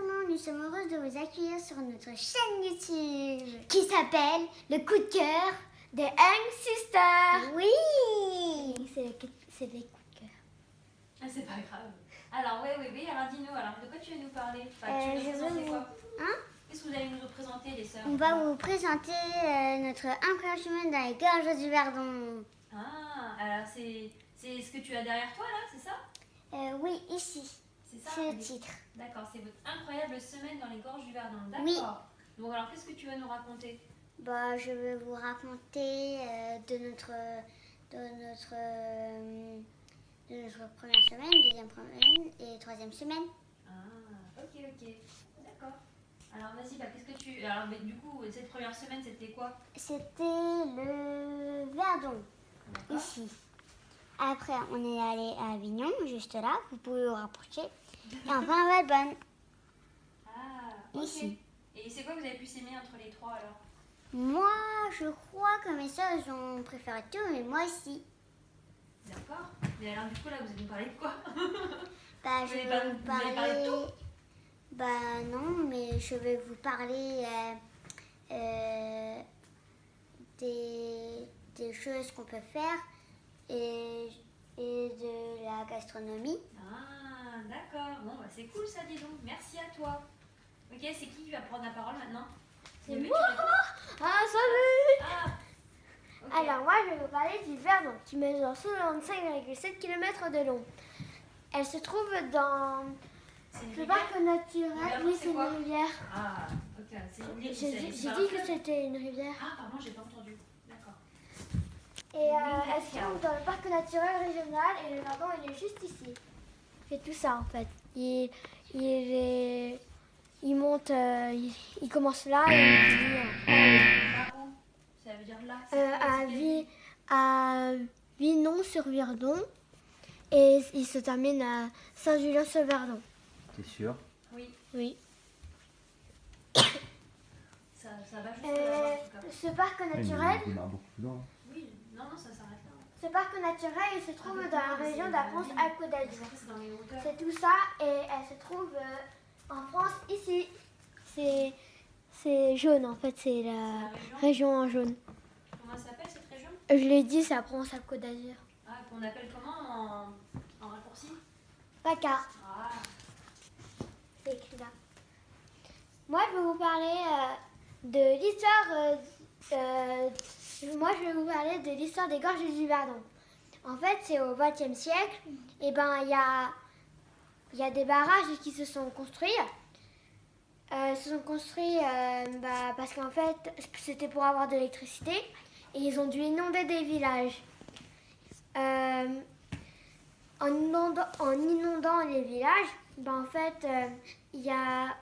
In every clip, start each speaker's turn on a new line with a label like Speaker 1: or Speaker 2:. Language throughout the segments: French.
Speaker 1: moment, nous sommes heureuses de vous accueillir sur notre chaîne YouTube qui s'appelle Le coup de cœur
Speaker 2: des Hang Sisters.
Speaker 1: Oui, c'est des coups de cœur.
Speaker 3: Ah, c'est pas grave. Alors, oui. Alors, dis-nous, de quoi tu veux nous parler? Tu veux nous
Speaker 1: je
Speaker 3: présenter
Speaker 1: veux
Speaker 3: quoi?
Speaker 1: Hein?
Speaker 3: Qu'est-ce que vous allez nous présenter, les sœurs?
Speaker 1: On va vous présenter notre incroyable chemin dans les gorges du Verdon.
Speaker 3: Ah, alors c'est ce que tu as derrière toi, là, c'est ça?
Speaker 1: Oui, ici.
Speaker 3: C'est ça?
Speaker 1: C'est le titre.
Speaker 3: D'accord, c'est votre incroyable semaine dans les gorges du Verdon. D'accord.
Speaker 1: Oui.
Speaker 3: Donc, alors, qu'est-ce que tu vas nous raconter?
Speaker 1: Je vais vous raconter de notre première semaine, deuxième semaine et troisième semaine.
Speaker 3: Ah, ok. D'accord. Alors, vas-y, qu'est-ce que tu... Alors, mais du coup, cette première semaine, c'était quoi?
Speaker 1: C'était le Verdon,
Speaker 3: D'accord.
Speaker 1: ici. Après, on est allé à Avignon, juste là, vous pouvez vous rapprocher. Et enfin, à Valbonne,
Speaker 3: Ah, ok.
Speaker 1: ici.
Speaker 3: Et c'est quoi que vous avez pu s'aimer entre les trois, alors?
Speaker 1: Moi, je crois que mes soeurs ont préféré tout, mais moi aussi.
Speaker 3: D'accord. Mais alors, du coup, là, vous allez nous parler de quoi?
Speaker 1: Je vais vous
Speaker 3: vous allez parler de tout?
Speaker 1: Non, mais je vais vous parler des choses qu'on peut faire et de la gastronomie.
Speaker 3: Ah, d'accord. Bon, c'est cool ça, dis donc. Merci à toi. Ok, c'est qui va prendre la parole maintenant?
Speaker 2: C'est
Speaker 3: Bébé,
Speaker 2: moi.
Speaker 3: tu réponds?
Speaker 2: Ah, salut.
Speaker 3: Ah, ok.
Speaker 2: Alors, moi, je vais vous parler du Verdon, qui mesure 65,7 km de long. Elle se trouve dans
Speaker 3: C'est une
Speaker 2: le
Speaker 3: rivière?
Speaker 2: parc naturel.
Speaker 3: Verdon,
Speaker 2: Oui,
Speaker 3: c'est
Speaker 2: c'est une
Speaker 3: quoi?
Speaker 2: rivière.
Speaker 3: Ah, ok. C'est une rivière.
Speaker 2: J'ai
Speaker 3: C'est pas un
Speaker 2: dit que
Speaker 3: fleuve?
Speaker 2: c'était une rivière.
Speaker 3: Ah, pardon, j'ai pas entendu. D'accord.
Speaker 2: Et elle se trouve dans le parc naturel régional et le Verdon, il est juste ici. Il fait tout ça en fait. Il monte, il commence là et il finit
Speaker 3: Là où? Ça veut dire là?
Speaker 2: à Vinon-sur-Verdon et il se termine à Saint-Julien-sur-Verdon.
Speaker 4: T'es sûr?
Speaker 3: Oui,
Speaker 2: Oui.
Speaker 3: ça va juste là-bas en tout cas.
Speaker 2: Ce parc naturel,
Speaker 4: Il démarre beaucoup plus loin.
Speaker 3: Oui, non, ça s'arrête là.
Speaker 2: ce parc naturel, il se trouve dans la région de la France-Alpes d'Azur.
Speaker 3: C'est dans les hauteurs.
Speaker 2: C'est tout ça et elle se trouve en France ici. C'est jaune en fait, c'est la région en jaune.
Speaker 3: Comment ça s'appelle cette région?
Speaker 2: Je l'ai dit, c'est la Provence-Alpes d'Azur.
Speaker 3: Ah, qu'on appelle comment en raccourci?
Speaker 2: PACA,
Speaker 3: Ah,
Speaker 2: c'est écrit là. Moi, je vais vous parler de l'histoire. Moi, je vais vous parler de l'histoire des gorges du Verdon. En fait, c'est au XXe siècle. Et il y a des barrages qui se sont construits. Parce qu'en fait, c'était pour avoir de l'électricité. Et ils ont dû inonder des villages. En inondant les villages,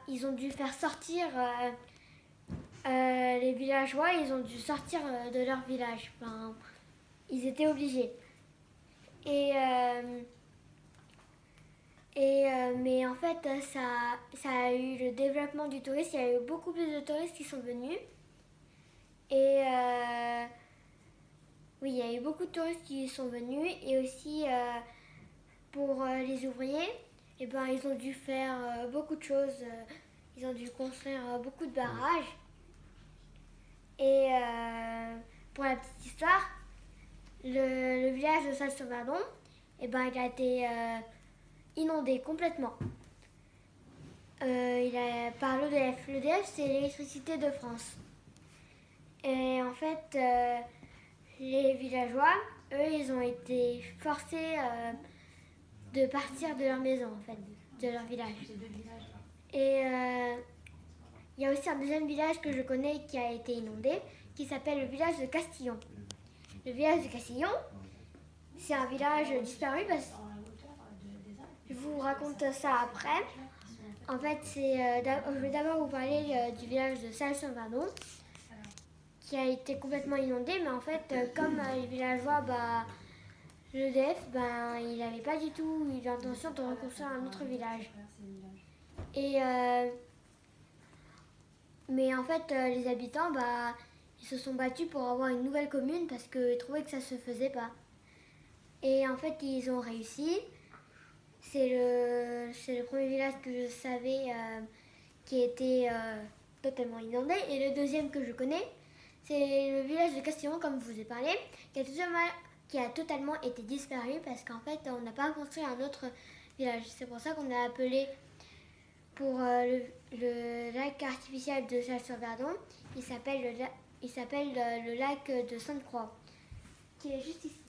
Speaker 2: ils ont dû faire sortir les villageois, ils ont dû sortir de leur village. Ils étaient obligés. Mais en fait, ça a eu le développement du tourisme. Il y a eu beaucoup plus de touristes qui sont venus. Oui, il y a eu beaucoup de touristes qui sont venus. Et aussi, pour les ouvriers, ils ont dû faire beaucoup de choses. Ils ont dû construire beaucoup de barrages. Et pour la petite histoire, le village de Saint-Sauverdon, il a été inondé complètement. Par l'EDF. L'EDF, c'est l'électricité de France. Et en fait, les villageois, eux, ils ont été forcés de partir de leur maison, en fait, de leur village.
Speaker 3: c'est deux villages.
Speaker 2: Et il y a aussi un deuxième village que je connais qui a été inondé, qui s'appelle le village de Castillon. Le village de Castillon, c'est un village disparu parce
Speaker 3: En hauteur des Alpes.
Speaker 2: je vous raconte ça après. En fait, je vais d'abord vous parler du village de Salles-Saint-Verdon, qui a été complètement inondé, mais en fait, comme les villageois, l'EDF, il n'avait pas du tout eu l'intention de reconstruire un autre village. Mais en fait, les habitants, ils se sont battus pour avoir une nouvelle commune parce qu'ils trouvaient que ça se faisait pas. Et en fait, ils ont réussi. c'est le premier village que je savais qui était totalement inondé. Et le deuxième que je connais, c'est le village de Castillon, comme je vous ai parlé, qui a totalement été disparu parce qu'en fait, on n'a pas construit un autre village. C'est pour ça qu'on a appelé pour le lac artificiel de Salles-sur-Verdon, il s'appelle le lac de Sainte-Croix, qui est juste ici.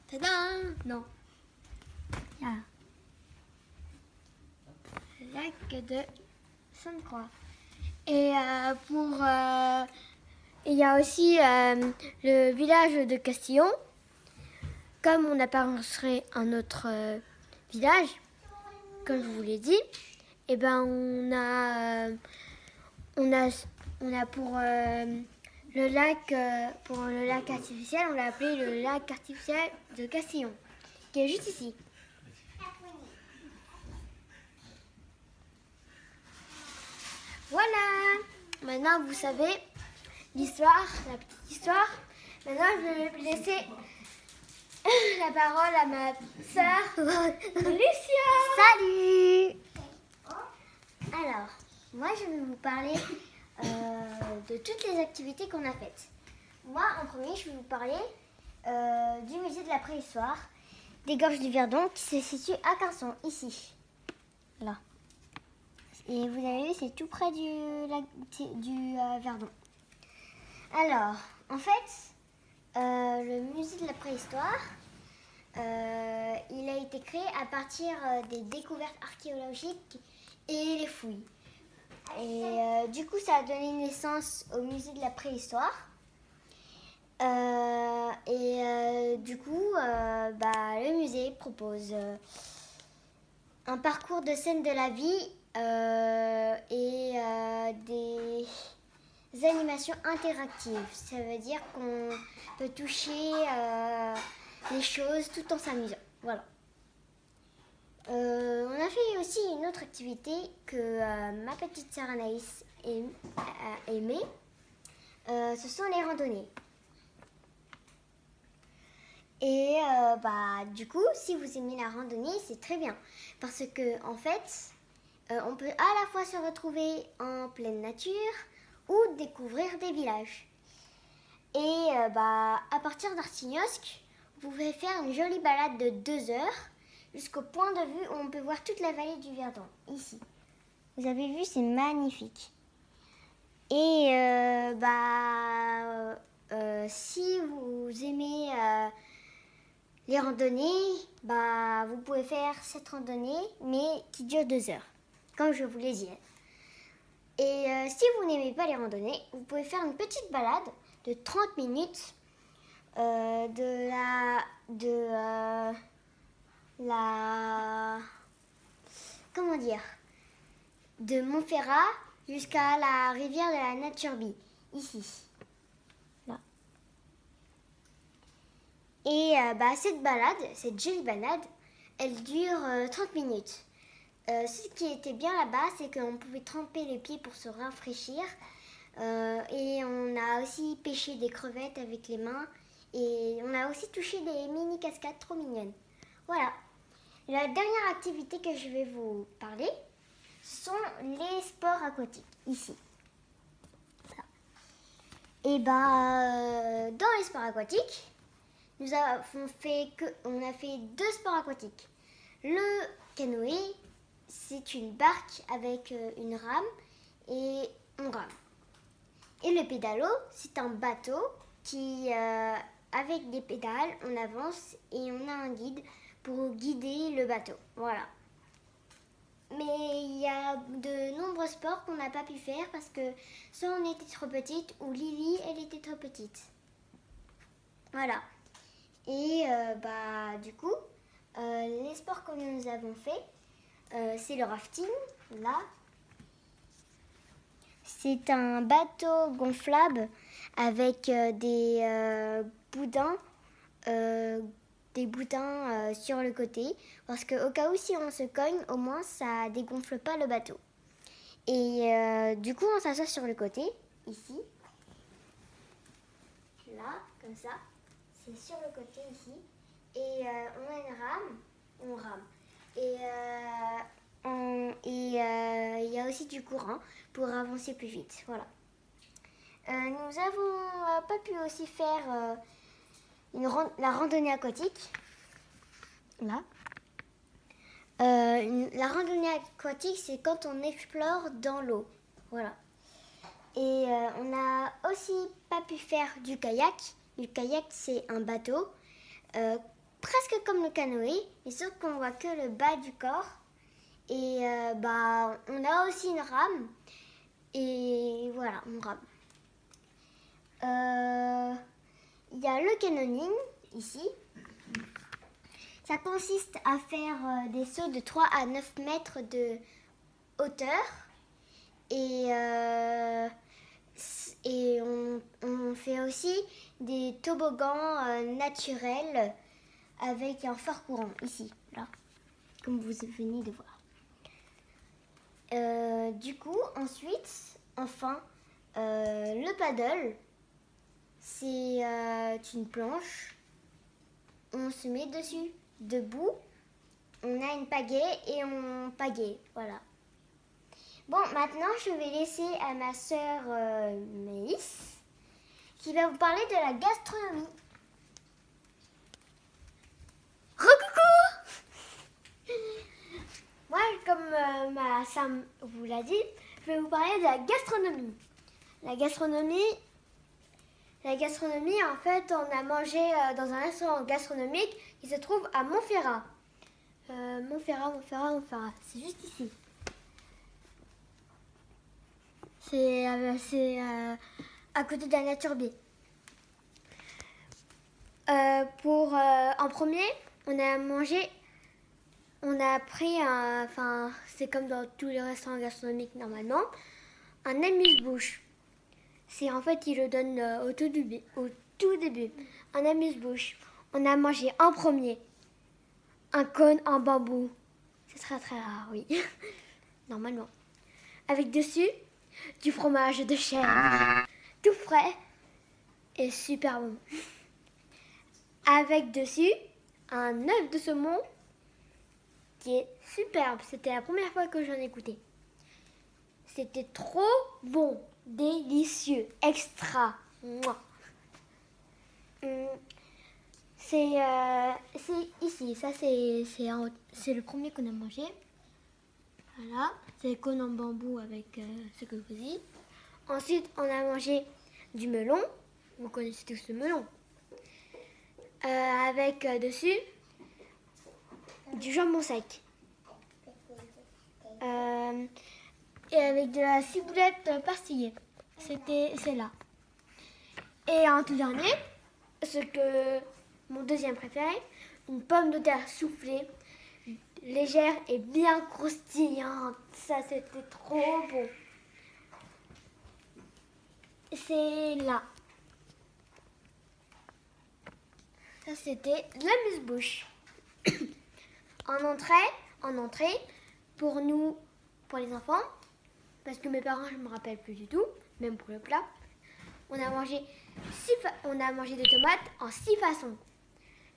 Speaker 2: Tadam! Non.
Speaker 1: Ah.
Speaker 2: Le lac de Sainte-Croix. Et il y a aussi le village de Castillon. Comme on n'a pas construit un autre village, comme je vous l'ai dit, et ben on a pour le lac artificiel, on l'a appelé le lac artificiel de Castillon, qui est juste ici. Voilà. Maintenant vous savez l'histoire, la petite histoire. Maintenant je vais laisser la parole à ma sœur Lucia.
Speaker 1: Salut! Alors, moi je vais vous parler de toutes les activités qu'on a faites. Moi, en premier, je vais vous parler du musée de la préhistoire des Gorges du Verdon qui se situe à Quinson, ici. Là. Et vous avez vu, c'est tout près du Verdon. Alors, en fait, le musée de la préhistoire, il a été créé à partir des découvertes archéologiques et les fouilles. Et du coup, ça a donné naissance au musée de la préhistoire. Du coup, le musée propose un parcours de scènes de la vie et des animations interactives. Ça veut dire qu'on peut toucher les choses tout en s'amusant. Voilà. On a fait aussi une autre activité que ma petite sœur Anaïs a aimé. Ce sont les randonnées. Et du coup, si vous aimez la randonnée, c'est très bien. Parce que en fait, on peut à la fois se retrouver en pleine nature ou découvrir des villages. Et à partir d'Artignosc, vous pouvez faire une jolie balade de 2 heures jusqu'au point de vue où on peut voir toute la vallée du Verdon, ici. Vous avez vu, c'est magnifique. Et si vous aimez les randonnées, vous pouvez faire cette randonnée, mais qui dure 2 heures, comme je vous l'ai dit. Et si vous n'aimez pas les randonnées, vous pouvez faire une petite balade de 30 minutes de Montferrat jusqu'à la rivière de la Naturbie, ici. Là. Et cette jolie balade, elle dure 30 minutes. Ce qui était bien là-bas, c'est qu'on pouvait tremper les pieds pour se rafraîchir. Et on a aussi pêché des crevettes avec les mains. Et on a aussi touché des mini cascades trop mignonnes. Voilà. La dernière activité que je vais vous parler, ce sont les sports aquatiques, ici. Et dans les sports aquatiques, on a fait 2 sports aquatiques. Le canoë, c'est une barque avec une rame et on rame. Et le pédalo, c'est un bateau qui, avec des pédales, on avance et on a un guide pour guider le bateau. Voilà. Mais il y a de nombreux sports qu'on n'a pas pu faire parce que soit on était trop petite ou Lily, elle était trop petite. Voilà. Et du coup, les sports que nous avons fait, c'est le rafting, là. C'est un bateau gonflable avec des boudins sur le côté. Parce qu'au cas où si on se cogne, au moins ça dégonfle pas le bateau. Et du coup, on s'assoit sur le côté, ici. Là, comme ça. C'est sur le côté ici. et on a une rame. On rame. Et il y a aussi du courant pour avancer plus vite. Voilà. Nous avons pas pu aussi faire la randonnée aquatique. Là. La randonnée aquatique, c'est quand on explore dans l'eau. Voilà. Et on n'a aussi pas pu faire du kayak. Le kayak, c'est un bateau, presque comme le canoë, mais sauf qu'on voit que le bas du corps. Et on a aussi une rame. Et voilà, on rame. Il y a le canyoning, ici. Ça consiste à faire des sauts de 3 à 9 mètres de hauteur. Et on fait aussi des toboggans naturels avec un fort courant, ici, là, comme vous venez de voir. Du coup, ensuite, enfin, le paddle, c'est une planche. On se met dessus, debout. On a une pagaie et on pagaie, voilà. Bon, maintenant, je vais laisser à ma sœur Maïs, qui va vous parler de la gastronomie.
Speaker 2: Recoucou! Moi, comme ma Sam vous l'a dit, je vais vous parler de la gastronomie. La gastronomie, en fait, on a mangé dans un restaurant gastronomique qui se trouve à Montferrat. Montferrat, c'est juste ici. C'est à côté de la Nature B. En premier, on a pris c'est comme dans tous les restaurants gastronomiques normalement, un amuse-bouche. C'est en fait, ils le donnent au tout début, un amuse-bouche. On a mangé en premier un cône en bambou. C'est très très rare, oui, normalement. Avec dessus du fromage de chèvre, tout frais et super bon. Avec dessus un œuf de saumon qui est superbe. C'était la première fois que j'en ai goûté. C'était trop bon, délicieux, extra. Mouah. C'est ici, ça c'est le premier qu'on a mangé. Voilà, c'est le cône en bambou avec ce que vous dites. Ensuite, on a mangé du melon. Vous connaissez tous le melon. Avec dessus du jambon sec. Et avec de la ciboulette persillée. C'est là. Et en tout dernier, mon deuxième préféré, une pomme de terre soufflée, légère et bien croustillante. Ça, c'était trop bon. C'est là. Ça, c'était l'amuse-bouche. En entrée, pour nous, pour les enfants, parce que mes parents, je ne me rappelle plus du tout, même pour le plat, on a mangé des tomates en 6 façons.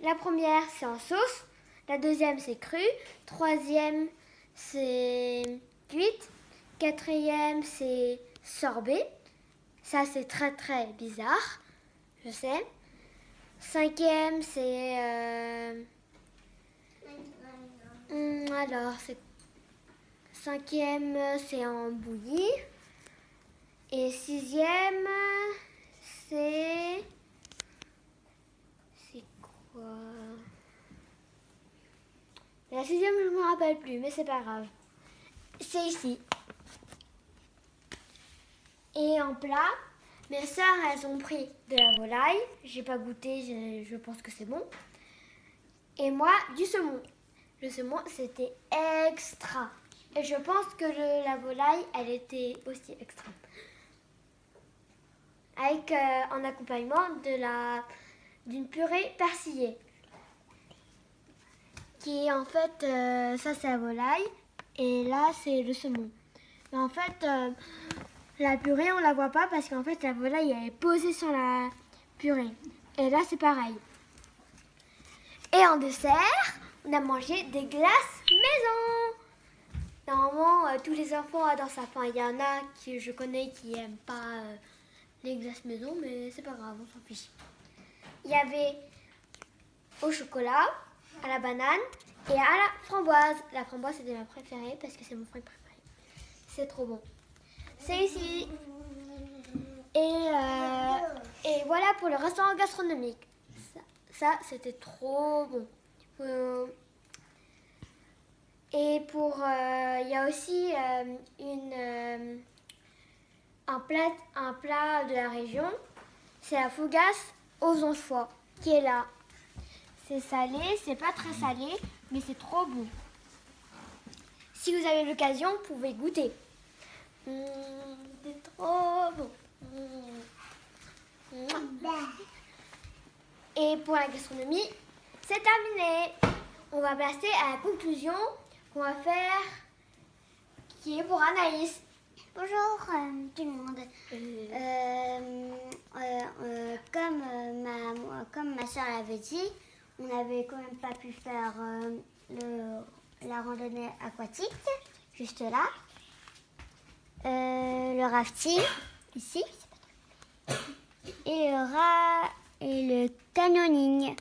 Speaker 2: La première, c'est en sauce. La deuxième, c'est cru. Troisième, c'est cuite. Quatrième, c'est sorbet. Ça, c'est très, très bizarre, je sais. Cinquième, c'est... Cinquième, c'est en bouillie. Et sixième, c'est... C'est quoi? La sixième, je ne me rappelle plus, mais c'est pas grave. C'est ici. Et en plat, mes sœurs, elles ont pris de la volaille. J'ai pas goûté, je pense que c'est bon. Et moi, du saumon. Le saumon, c'était extra. Et je pense que la volaille, elle était aussi extra. Avec en accompagnement d'une purée persillée. Qui est en fait, ça c'est la volaille. Et là, c'est le saumon. Mais en fait, la purée, on la voit pas parce qu'en fait, la volaille, elle est posée sur la purée. Et là, c'est pareil. Et en dessert, on a mangé des glaces maison. Normalement, tous les enfants adorent ça. Enfin, il y en a que je connais qui n'aiment pas les glaces maison, mais c'est pas grave, on s'en fiche. Il y avait au chocolat, à la banane et à la framboise. La framboise, c'était ma préférée parce que c'est mon fruit préféré. C'est trop bon. C'est ici. Et voilà pour le restaurant gastronomique. Ça c'était trop bon. Et pour, il y a aussi un plat de la région. C'est la fougasse aux anchois qui est là. C'est salé, c'est pas très salé, mais c'est trop bon. Si vous avez l'occasion, vous pouvez goûter. C'est trop bon. Et pour la gastronomie, c'est terminé. On va passer à la conclusion qu'on va faire, qui est pour Anaïs.
Speaker 1: Bonjour tout le monde. Comme ma soeur l'avait dit, on n'avait quand même pas pu faire la randonnée aquatique, juste là. Le rafting, ici. Et le canyoning.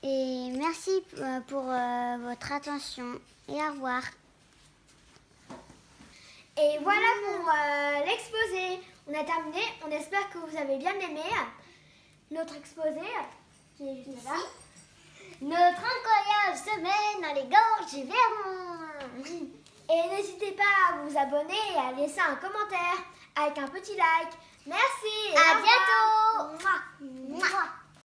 Speaker 1: Et merci pour votre attention. Et au revoir.
Speaker 2: Et voilà pour l'exposé. On a terminé. On espère que vous avez bien aimé notre exposé qui est juste là.
Speaker 1: Notre incroyable semaine dans les gorges du Vermont.
Speaker 2: Et n'hésitez pas à vous abonner et à laisser un commentaire avec un petit like. Merci.
Speaker 1: À bientôt.
Speaker 2: Mouah.
Speaker 1: Mouah.